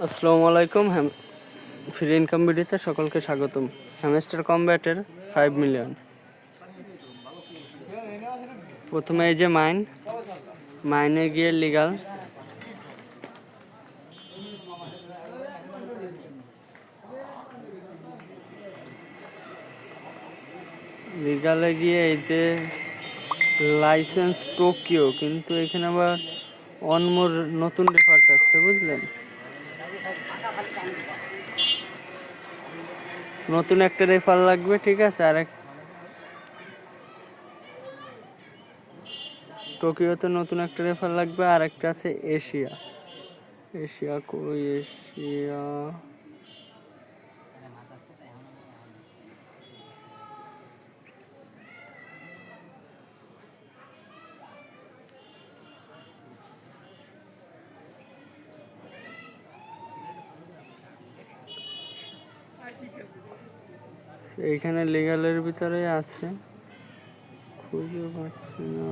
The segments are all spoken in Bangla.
আসসালামু আলাইকুম। ফ্রি ইনকাম ভিডিওতে সকলকে স্বাগতম। হ্যামস্টার কমব্যাটের 5 মিলিয়ন। প্রথমে এই যে মাইনে গিয়ে লিগালে গিয়ে এই যে লাইসেন্স টোকিও, কিন্তু এখানে আবার অনমোর নতুন রেফার চাচ্ছে, বুঝলেন? নতুন একটা রেফার লাগবে, ঠিক আছে। টোকিওতে নতুন একটা রেফার লাগবে, আর একটা আছে এশিয়া। কই এশিয়া? এইখানে লিগালের ভিতরে আছে, খুঁজে পাচ্ছি না।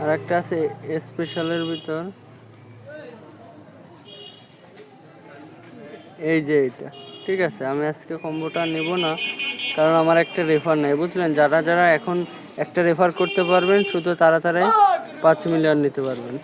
আর একটা আছে স্পেশালের ভিতর, এই যে এইটা। ঠিক আছে, আমি আজকে কম্বোটা নেব না, কারণ আমার একটা রেফার নাই, বুঝলেন? যারা যারা এখন একটা রেফার করতে পারবেন, শুধু তারা 5 মিলিয়ন নিতে পারবেন।